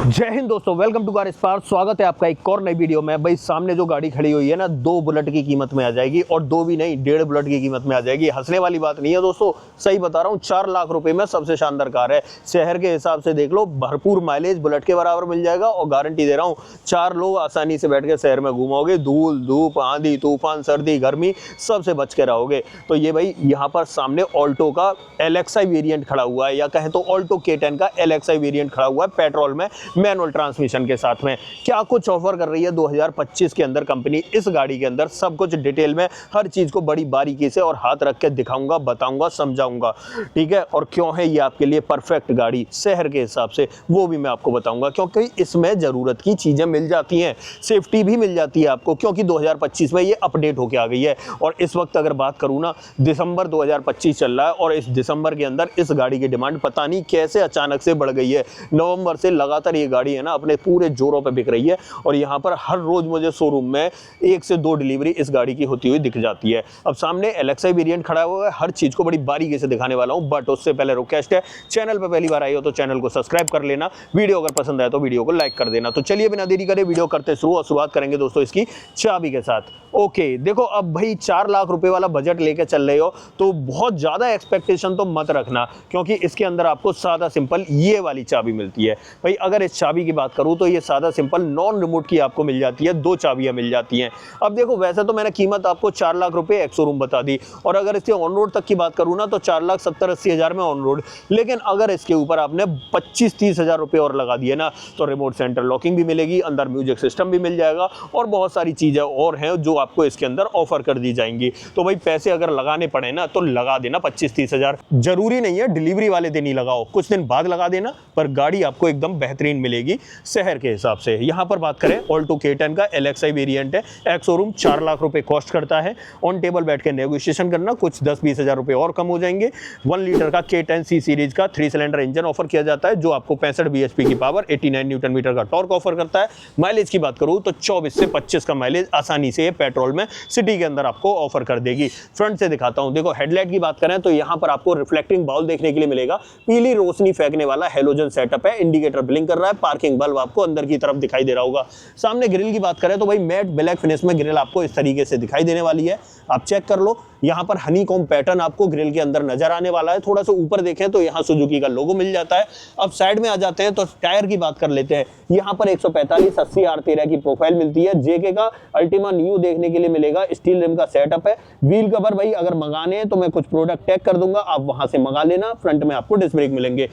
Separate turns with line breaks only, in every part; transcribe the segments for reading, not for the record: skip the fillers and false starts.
जय हिंद दोस्तों, welcome to car spark. स्वागत है आपका एक और नई वीडियो में। भाई सामने जो गाड़ी खड़ी हुई है ना, 2 बुलेट की कीमत में आ जाएगी और 2 भी नहीं 1.5 बुलेट की कीमत में आ जाएगी। हंसने वाली बात नहीं है दोस्तों, सही बता रहा हूँ। 4 लाख रुपए में सबसे शानदार कार है। शहर के हिसाब से देख लो, भरपूर माइलेज बुलेट के बराबर मिल जाएगा और गारंटी दे रहा हूँ 4 लोग आसानी से बैठ के शहर में घूमोगे। धूल धूप आंधी तूफान सर्दी गर्मी सबसे बच के रहोगे। तो ये भाई यहाँ पर सामने ऑल्टो का LXi वेरिएंट खड़ा हुआ है, या कहें तो ऑल्टो K10 का LXi वेरिएंट खड़ा हुआ है पेट्रोल में मैनुअल ट्रांसमिशन के साथ में। क्या कुछ ऑफर कर रही है 2025 के अंदर कंपनी इस गाड़ी के अंदर, सब कुछ डिटेल में हर चीज को बड़ी बारीकी से और हाथ रख के दिखाऊंगा, बताऊंगा, समझाऊंगा, ठीक है। और क्यों है ये आपके लिए परफेक्ट गाड़ी शहर के हिसाब से, वो भी मैं आपको बताऊंगा, क्योंकि इसमें जरूरत की चीजें मिल जाती हैं, सेफ्टी भी मिल जाती है आपको, क्योंकि 2025 में ये अपडेट होके आ गई है। और इस वक्त अगर बात करूं ना, दिसंबर 2025 चल रहा है और इस दिसंबर के अंदर इस गाड़ी की डिमांड पता नहीं कैसे अचानक से बढ़ गई है। नवंबर से लगातार ये गाड़ी है ना अपने पूरे जोरों पे बिक रही है और यहाँ पर हर रोज मुझे शोरूम में 1 से 2 डिलीवरी इस गाड़ी की होती हुई दिख जाती है। अब सामने LXi वेरिएंट खड़ा हुआ है, हर चीज को बड़ी बारीकी से दिखाने वाला हूँ, बट उससे पहले रिक्वेस्ट है, चैनल पे पहली बार आई हो तो चैनल को सब्सक्राइब कर लेना, वीडियो अगर पसंद आए तो वीडियो को लाइक कर देना। तो चलिए बिना देरी करे वीडियो करते शुरू, और शुरुआत करेंगे दोस्तों इसकी चाबी के साथ। ओके, देखो अब भाई 4 लाख रुपए वाला बजट लेके चल रहे हो तो बहुत ज्यादा एक्सपेक्टेशन तो मत रखना, क्योंकि इसके अंदर आपको सादा सिंपल ये वाली चाबी मिलती है। भाई अगर इस चाबी की बात करूं तो ये सादा सिंपल नॉन रिमोट की आपको मिल जाती है, 2 चाबियां मिल जाती हैं। अब देखो वैसे तो मैंने कीमत आपको 4 लाख रुपए एक्स शोरूम बता दी, और अगर इसके ऑन रोड तक की बात करूं ना तो 4,70,80 हज़ार में ऑन रोड। लेकिन अगर इसके ऊपर आपने 25-30 हज़ार रुपए और लगा दिए ना तो रिमोट सेंटर लॉकिंग भी मिलेगी, अंदर म्यूजिक सिस्टम भी मिल जाएगा और बहुत सारी चीजें और हैं जो आपको इसके अंदर ऑफर कर दी जाएंगी। तो भाई पैसे अगर लगाने पड़े ना तो लगा देना 25-30 हज़ार। जरूरी नहीं है डिलीवरी वाले दिन ही लगाओ, कुछ दिन बाद लगा देना, पर गाड़ी आपको एकदम बेहतरीन मिलेगी शहर के हिसाब से। यहाँ पर बात करें ऑल्टो K10 का LXi वेरिएंट है, एक्स शोरूम 4 लाख रुपए कॉस्ट करता है। ऑन टेबल बैठ के नेगोशिएशन करना, कुछ 10-20 हज़ार रुपए और कम हो जाएंगे। 1 लीटर का K10C सीरीज का 3 सिलेंडर इंजन ऑफर किया जाता है, जो आपको 65 bhp की पावर, 89 न्यूटन मीटर का टॉर्क ऑफर करता है। माइलेज की बात करूँ तो 24 से 25 का माइलेज आसानी से पेट्रोल में सिटी के अंदर आपको ऑफर कर देगी। फ्रंट से दिखाता हूं, देखो हेडलाइट की बात करें तो यहां पर आपको रिफ्लेक्टिंग बाउल देखने के लिए मिलेगा, पीली रोशनी फेंकने वाला हेलोजन सेटअप है, इंडिकेटर ब्लिंक कर रहा है, पार्किंग बल्ब आपको अंदर की तरफ दिखाई दे रहा होगा। सामने ग्रिल की बात करें तो भाई मैट ब्लैक फिनिश में ग्रिल आपको इस तरीके से दिखाई देने वाली है, आप चेक कर लो। यहाँ पर हनीकॉम्ब पैटर्न आपको ग्रिल के अंदर नजर आने वाला है। थोड़ा सा ऊपर देखें तो यहाँ सुजुकी का लोगो मिल जाता है। अब साइड में आ जाते हैं तो टायर की बात कर लेते हैं। यहाँ पर 145/80 R13 की प्रोफाइल मिलती है। JK का अल्टीमा न्यू देखने के लिए मिलेगा, स्टील रिम का सेटअप है। व्हील कवर भाई अगर मंगाने हैं तो मैं कुछ प्रोडक्ट टैग कर दूंगा, आप वहां से मंगा लेना। फ्रंट में आपको डिस्क ब्रेक मिलेंगे।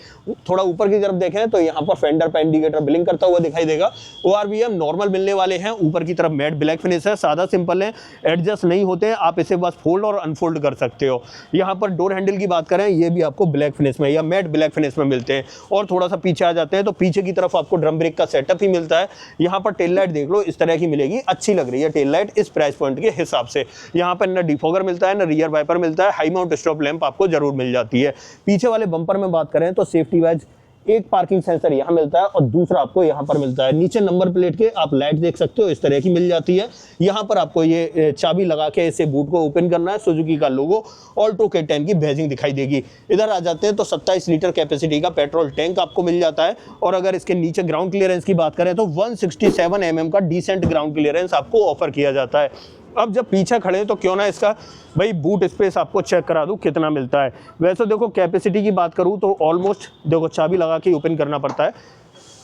थोड़ा ऊपर की तरफ देखें तो यहाँ पर फेंडर पे इंडिकेटर ब्लिंक करता हुआ दिखाई देगा। ORVM नॉर्मल मिलने वाले हैं, ऊपर की तरफ मैट ब्लैक फिनिश है, सादा सिंपल है, एडजस्ट नहीं होते हैं, आप इसे बस फोल्ड और अनफोल्ड कर सकते हो। यहाँ पर डोर हैंडल की बात करें, ये भी आपको ब्लैक फिनिश में या मैट ब्लैक फिनिश में मिलते हैं। और थोड़ा सा पीछे आ जाते हैं तो पीछे की तरफ आपको ड्रम ब्रेक का सेटअप ही मिलता है। यहाँ पर टेल लाइट देख लो, इस तरह की मिलेगी, अच्छी लग रही है टेल लाइट इस प्राइस पॉइंट के हिसाब से। यहाँ पर न डिफॉगर मिलता है, न रियर वाइपर मिलता है, हाई माउंट स्टॉप लैंप आपको जरूर मिल जाती है। पीछे वाले बम्पर में बात करें तो सेफ्टी वाइज एक पार्किंग सेंसर यहाँ मिलता है और दूसरा आपको यहाँ पर मिलता है। नीचे नंबर प्लेट के आप लाइट देख सकते हो, इस तरह की मिल जाती है। यहाँ पर आपको ये चाबी लगा के इसे बूट को ओपन करना है, सुजुकी का लोगो, ऑल्टो K10 की बैजिंग दिखाई देगी। इधर आ जाते हैं तो 27 लीटर कैपेसिटी का पेट्रोल टैंक आपको मिल जाता है। और अगर इसके नीचे ग्राउंड क्लियरेंस की बात करें तो 167 mm का डिसेंट ग्राउंड क्लियरेंस आपको ऑफर किया जाता है। अब जब पीछे खड़े तो क्यों ना इसका भाई बूट स्पेस आपको चेक करा दूं कितना मिलता है। वैसे देखो कैपेसिटी की बात करूं तो ऑलमोस्ट देखो चाबी लगा के ओपन करना पड़ता है।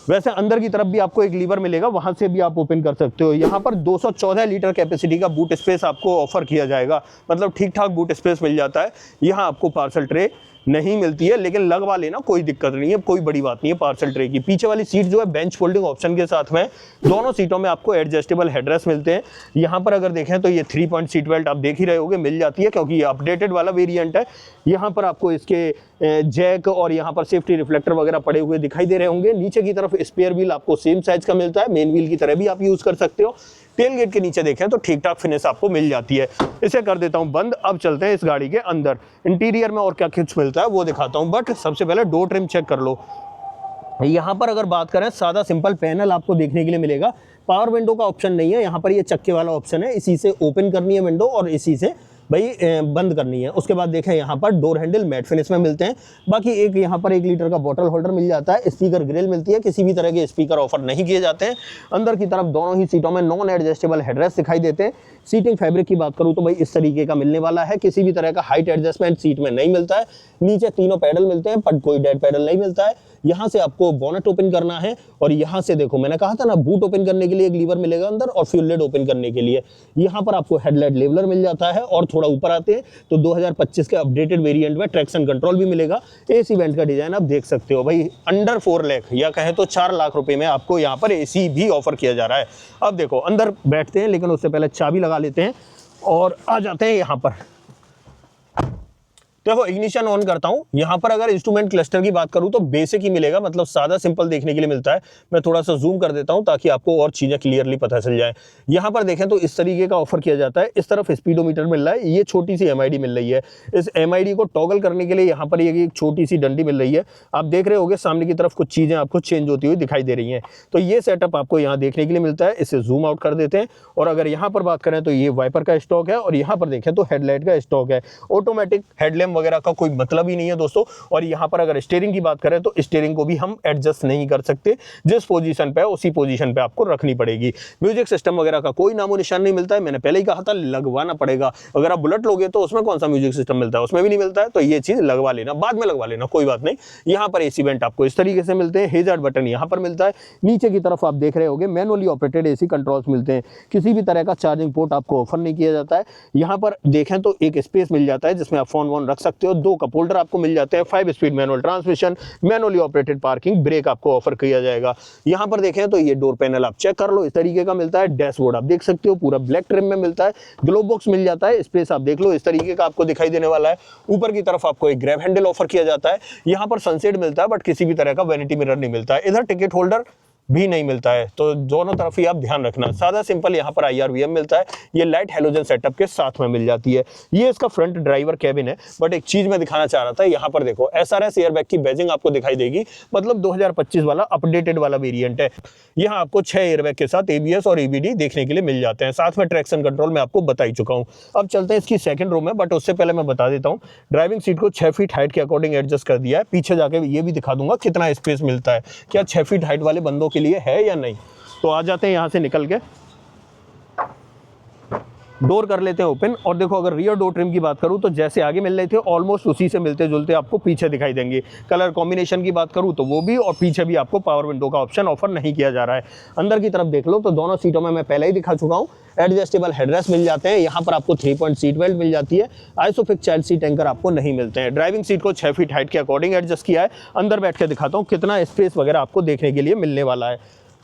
वैसे अंदर की तरफ भी आपको एक लीवर मिलेगा, वहां से भी आप ओपन कर सकते हो। यहाँ पर 214 लीटर कैपेसिटी का बूट स्पेस आपको ऑफर किया जाएगा, मतलब ठीक ठाक बूट स्पेस मिल जाता है। यहाँ आपको पार्सल ट्रे नहीं मिलती है, लेकिन लगवा लेना, कोई दिक्कत नहीं है, कोई बड़ी बात नहीं है पार्सल ट्रे की। पीछे वाली सीट जो है बेंच फोल्डिंग ऑप्शन के साथ में, दोनों सीटों में आपको एडजस्टेबल हेडरेस्ट मिलते हैं। यहाँ पर अगर देखें तो ये 3 पॉइंट सीट बेल्ट आप देख ही रहे होगे, मिल जाती है, क्योंकि ये अपडेटेड वाला वेरिएंट है। यहाँ पर आपको इसके जैक और यहाँ पर सेफ्टी रिफ्लेक्टर वगैरह पड़े हुए दिखाई दे रहे होंगे। नीचे की तरफ स्पेयर व्हील आपको सेम साइज का मिलता है, मेन व्हील की तरह भी आप यूज कर सकते हो। टेल गेट के नीचे देखें तो ठीक ठाक फिनिश आपको मिल जाती है। इसे कर देता हूं बंद। अब चलते हैं इस गाड़ी के अंदर, इंटीरियर में और क्या कुछ मिलता है वो दिखाता हूं, बट सबसे पहले डोर ट्रिम चेक कर लो। यहाँ पर अगर बात करें सादा सिंपल पैनल आपको देखने के लिए मिलेगा। पावर विंडो का ऑप्शन नहीं है, यहाँ पर ये चक्के वाला ऑप्शन है, इसी से ओपन करनी है विंडो और इसी से भाई बंद करनी है। उसके बाद देखें यहाँ पर डोर हैंडल मैट फिनिश में मिलते हैं। बाकी एक यहाँ पर 1 लीटर का बॉटल होल्डर मिल जाता है। स्पीकर ग्रिल मिलती है, किसी भी तरह के स्पीकर ऑफर नहीं किए जाते हैं। अंदर की तरफ दोनों ही सीटों में नॉन एडजस्टेबल हेडरेस्ट दिखाई देते हैं। सीटिंग फैब्रिक की बात करूँ तो भाई इस तरीके का मिलने वाला है, किसी भी तरह का हाइट एडजस्टमेंट सीट में नहीं मिलता है। नीचे तीनों पैडल मिलते हैं पर कोई डेड पैडल नहीं मिलता है। यहाँ से आपको बोनट ओपन करना है और यहाँ से देखो मैंने कहा था ना बूट ओपन करने के लिए एक लीवर मिलेगा अंदर और फ्यूल लिड ओपन करने के लिए यहाँ पर आपको हेडलाइट लेवलर मिल जाता है। और थोड़ा ऊपर आते हैं तो 2025 के अपडेटेड वेरिएंट में ट्रैक्शन कंट्रोल भी मिलेगा। एसी वेंट का डिजाइन आप देख सकते हो भाई अंडर 4 लाख या कहे तो 4 लाख रुपए में आपको यहाँ पर एसी भी ऑफर किया जा रहा है। अब देखो अंदर बैठते हैं, लेकिन उससे पहले चाबी लगा लेते हैं और आ जाते हैं यहाँ पर। देखो इग्निशन ऑन करता हूं। यहां पर अगर इंस्ट्रूमेंट क्लस्टर की बात करूं तो बेसिक ही मिलेगा, मतलब सादा सिंपल देखने के लिए मिलता है। मैं थोड़ा सा जूम कर देता हूं ताकि आपको और चीजें क्लियरली पता चल जाए। यहां पर देखें तो इस तरीके का ऑफर किया जाता है। इस तरफ स्पीडोमीटर मिल रहा है, ये छोटी सी एमआईडी मिल रही है। इस एमआईडी को टॉगल करने के लिए यहाँ पर एक छोटी सी डंडी मिल रही है। आप देख रहे होगे सामने की तरफ कुछ चीजें आपको चेंज होती हुई दिखाई दे रही है। तो ये सेटअप आपको यहाँ देखने के लिए मिलता है। इसे जूम आउट कर देते हैं और अगर यहाँ पर बात करें तो ये वाइपर का स्टॉक है और यहाँ पर देखें तो हेडलाइट का स्टॉक है। ऑटोमेटिक हेडलैम्प वगैरह का कोई मतलब ही नहीं है दोस्तों। और यहाँ पर अगर स्टीयरिंग की बात करें तो स्टीयरिंग को भी हम एडजस्ट नहीं कर सकते, जिस पोजीशन पे है उसी पोजीशन पे आपको रखनी पड़ेगी। म्यूजिक सिस्टम वगैरह का कोई नामो निशान नहीं मिलता है। मैंने पहले ही कहा था लगवाना पड़ेगा। अगर आप बुलेट लोगे तो उसमें कौन सा म्यूजिक सिस्टम मिलता है, उसमें भी नहीं मिलता है। तो ये चीज लगवा लेना, बाद में लगवा लेना, कोई बात नहीं। यहाँ पर एसी वेंट आपको इस तरीके से मिलते हैं। हेजार्ड बटन यहाँ पर मिलता है। नीचे की तरफ आप देख रहे होगे मैनुअली ऑपरेटेड एसी कंट्रोल्स मिलते हैं। किसी भी तरह का चार्जिंग पोर्ट आपको ऑफर नहीं किया जाता है। यहाँ पर देखें तो एक स्पेस मिल जाता है जिसमें आप फोन वोन रख सकते हो। 2 कप होल्डर आपको मिल जाते हैं। 5 speed manual transmission, manually operated parking brake आपको ऑफर किया जाएगा। यहाँ पर देखें तो ये डोर पैनल आप चेक कर लो, इस तरीके का मिलता है। डैशबोर्ड आप देख सकते हो पूरा ब्लैक ट्रिम में मिलता है। ग्लो बॉक्स मिल जाता है। स्पेस आप देख लो इस तरीके का आपको दिखाई देने वाला है। ऊपर की तरफ आपको एक ग्रैब हैंडल ऑफर किया जाता है। यहाँ पर सनसेट मिलता है बट किसी भी तरह का वैनिटी मिरर नहीं मिलता है। इधर टिकट होल्डर भी नहीं मिलता है, तो दोनों तरफ ही आप ध्यान रखना। सादा सिंपल यहाँ पर IRVM मिलता है। ये लाइट हेलोजन सेटअप के साथ में मिल जाती है। ये इसका फ्रंट ड्राइवर कैबिन है। बट एक चीज मैं दिखाना चाह रहा था, यहाँ पर देखो SRS एयरबैग की बैजिंग आपको दिखाई देगी, मतलब 2025 वाला अपडेटेड वाला वेरिएंट है। यहाँ आपको 6 एयरबैग के साथ ABS और EBD देखने के लिए मिल जाते हैं। साथ में ट्रैक्शन कंट्रोल मैं आपको बता ही चुका हूँ। अब चलते हैं इसकी सेकंड रो में, बट उससे पहले मैं बता देता हूँ ड्राइविंग सीट को 6 फीट हाइट के अकॉर्डिंग एडजस्ट कर दिया है। पीछे जाके ये भी दिखा दूंगा कितना स्पेस मिलता है, क्या 6 फीट हाइट वाले बंदों के लिए है या नहीं। तो आ जाते हैं यहाँ से निकल के, डोर कर लेते हैं ओपन। और देखो अगर रियर डोर ट्रिम की बात करूँ तो जैसे आगे मिल रहे थे ऑलमोस्ट उसी से मिलते जुलते आपको पीछे दिखाई देंगे। कलर कॉम्बिनेशन की बात करूँ तो वो भी, और पीछे भी आपको पावर विंडो का ऑप्शन ऑफर नहीं किया जा रहा है। अंदर की तरफ देख लो तो दोनों सीटों में मैं पहले ही दिखा चुका हूँ। एडजस्टेबल हेडरेस्ट मिल जाते हैं। यहाँ पर आपको 3 पॉइंट सीट बेल्ट मिल जाती है। आइसोफिक चाइल्ड सीट एंकर आपको नहीं मिलते हैं। ड्राइविंग सीट को 6 फीट हाइट के अकॉर्डिंग एडजस्ट किया है। अंदर बैठ के दिखाता हूँ कितना स्पेस वगैरह आपको देखने के लिए मिलने वाला है।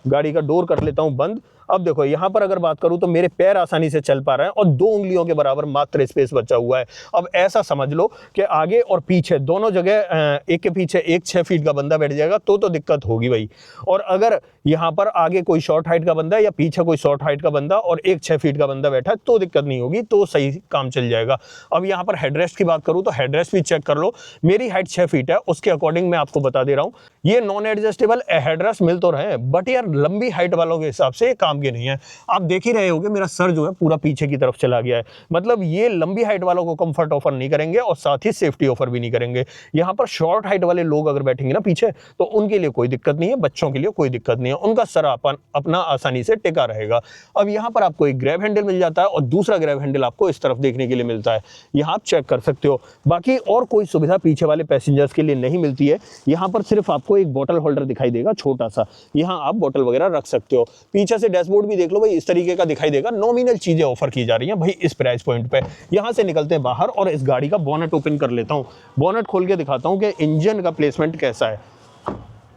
गाड़ी का डोर कर लेता हूँ बंद। अब देखो यहाँ पर अगर बात करूँ तो मेरे पैर आसानी से चल पा रहे हैं और 2 उंगलियों के बराबर मात्र स्पेस बचा हुआ है। अब ऐसा समझ लो कि आगे और पीछे दोनों जगह एक के पीछे एक 6 फीट का बंदा बैठ जाएगा तो दिक्कत होगी भाई। और अगर यहाँ पर आगे कोई शॉर्ट हाइट का बंदा या पीछे कोई शॉर्ट हाइट का बंदा और एक 6 फीट का बंदा बैठा है तो दिक्कत नहीं होगी, तो सही काम चल जाएगा। अब यहाँ पर हेडरेस्ट की बात करूँ तो हेडरेस्ट भी चेक कर लो। मेरी हाइट 6 फीट है, उसके अकॉर्डिंग मैं आपको बता दे रहा हूँ। ये नॉन एडजस्टेबल हेडरेस्ट मिल तो रहे हैं बट यार लंबी हाइट वालों के हिसाब से काम के नहीं है। आप देख ही रहे होगे मेरा सर जो है पूरा पीछे की तरफ चला गया है, मतलब ये लंबी हाइट वालों को कंफर्ट ऑफर नहीं करेंगे और साथ ही सेफ्टी ऑफर भी नहीं करेंगे। यहाँ पर शॉर्ट हाइट वाले लोग अगर बैठेंगे ना पीछे तो उनके लिए कोई दिक्कत नहीं है, बच्चों के लिए कोई दिक्कत नहीं है, उनका सर अपना आसानी से टिका रहेगा। अब यहाँ पर आपको एक ग्रैब हैंडल मिल जाता है और दूसरा ग्रैब हैंडल आपको इस तरफ देखने के लिए मिलता है। यहाँ आप चेक कर सकते हो। बाकी और कोई सुविधा पीछे वाले पैसेंजर्स के लिए नहीं मिलती है। यहाँ पर सिर्फ आपको एक बोतल होल्डर दिखाई देगा छोटा सा, यहाँ आप बोतल वगैरह रख सकते हो। पीछे से डैशबोर्ड भी देख लो भाई, इस तरीके का दिखाई देगा। नॉमिनल चीजें ऑफर की जा रही हैं भाई इस प्राइस पॉइंट पे। यहां से निकलते हैं बाहर और इस गाड़ी का बोनट ओपन कर लेता हूं। बोनट खोल के दिखाता हूं कि इंजन का प्लेसमेंट कैसा है,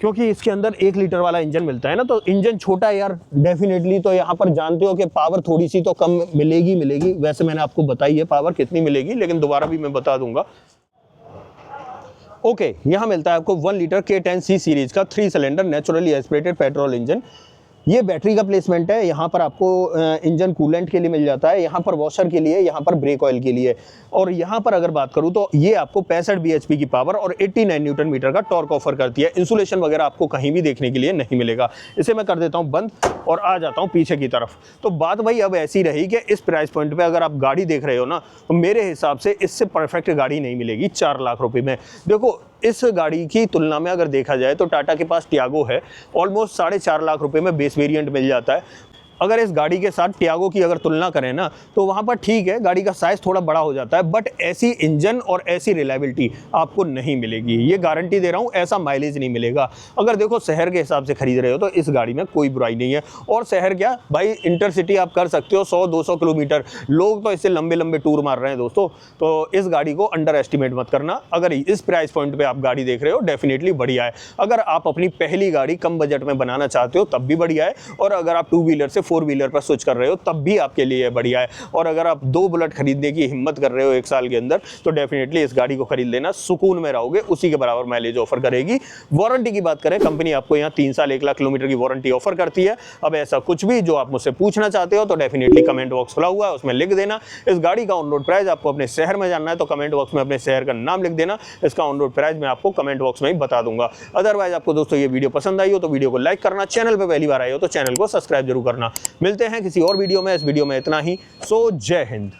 क्योंकि इसके अंदर 1 लीटर वाला इंजन मिलता है ना, तो इंजन छोटा है यार डेफिनेटली। तो यहाँ पर जानते हो कि पावर थोड़ी सी तो कम मिलेगी। वैसे मैंने आपको बताई है पावर कितनी मिलेगी, लेकिन दोबारा भी मैं बता दूंगा। ओके, यहाँ मिलता है आपको 1 लीटर K10C सीरीज का 3 cylinder naturally aspirated petrol engine. ये बैटरी का प्लेसमेंट है, यहाँ पर आपको इंजन कूलेंट के लिए मिल जाता है, यहाँ पर वॉशर के लिए, यहाँ पर ब्रेक ऑयल के लिए, और यहाँ पर अगर बात करूँ तो ये आपको 65 bhp की पावर और 89 न्यूटन मीटर का टॉर्क ऑफर करती है। इंसुलेशन वगैरह आपको कहीं भी देखने के लिए नहीं मिलेगा। इसे मैं कर देता हूँ बंद और आ जाता हूँ पीछे की तरफ। तो बात भाई अब ऐसी रही कि इस प्राइस पॉइंट पे अगर आप गाड़ी देख रहे हो ना, तो मेरे हिसाब से इससे परफेक्ट गाड़ी नहीं मिलेगी 4 लाख रुपए में। देखो इस गाड़ी की तुलना में अगर देखा जाए तो टाटा के पास टियागो है, ऑलमोस्ट 4.5 लाख रुपए में बेस वेरिएंट मिल जाता है। अगर इस गाड़ी के साथ टियागो की अगर तुलना करें ना, तो वहाँ पर ठीक है गाड़ी का साइज़ थोड़ा बड़ा हो जाता है, बट ऐसी इंजन और ऐसी रिलायबिलिटी आपको नहीं मिलेगी, ये गारंटी दे रहा हूँ। ऐसा माइलेज नहीं मिलेगा। अगर देखो शहर के हिसाब से खरीद रहे हो तो इस गाड़ी में कोई बुराई नहीं है। और शहर क्या भाई, इंटरसिटी आप कर सकते हो 100-200 किलोमीटर, लोग तो इससे लंबे लंबे टूर मार रहे हैं दोस्तों। तो इस गाड़ी को अंडर एस्टिमेट मत करना। अगर इस प्राइस पॉइंट पर आप गाड़ी देख रहे हो, डेफिनेटली बढ़िया है। अगर आप अपनी पहली गाड़ी कम बजट में बनाना चाहते हो तब भी बढ़िया है, और अगर आप 2 व्हीलर से 4 व्हीलर पर स्विच कर रहे हो तब भी आपके लिए बढ़िया है। और अगर आप 2 बुलेट खरीदने की हिम्मत कर रहे हो 1 साल के अंदर, तो डेफिनेटली इस गाड़ी को खरीद लेना, सुकून में रहोगे, उसी के बराबर माइलेज ऑफर करेगी। वारंटी की बात करें, कंपनी आपको यहाँ 3 साल 1 लाख किलोमीटर की वारंटी ऑफर करती है। अब ऐसा कुछ भी जो आप मुझसे पूछना चाहते हो तो डेफिनेटली कमेंट बॉक्स खुला हुआ है, उसमें लिख देना। इस गाड़ी का ऑन रोड प्राइस आपको अपने शहर में जानना है तो कमेंट बॉक्स में अपने शहर का नाम लिख देना। इसका ऑन रोड प्राइस मैं आपको कमेंट बॉक्स में ही बता दूंगा। अदरवाइज आपको दोस्तों ये वीडियो पसंद आई हो तो वीडियो को लाइक करना, चैनल पर पहली बार आए हो तो चैनल को सब्सक्राइब जरूर करना। मिलते हैं किसी और वीडियो में। इस वीडियो में इतना ही। सो जय हिंद।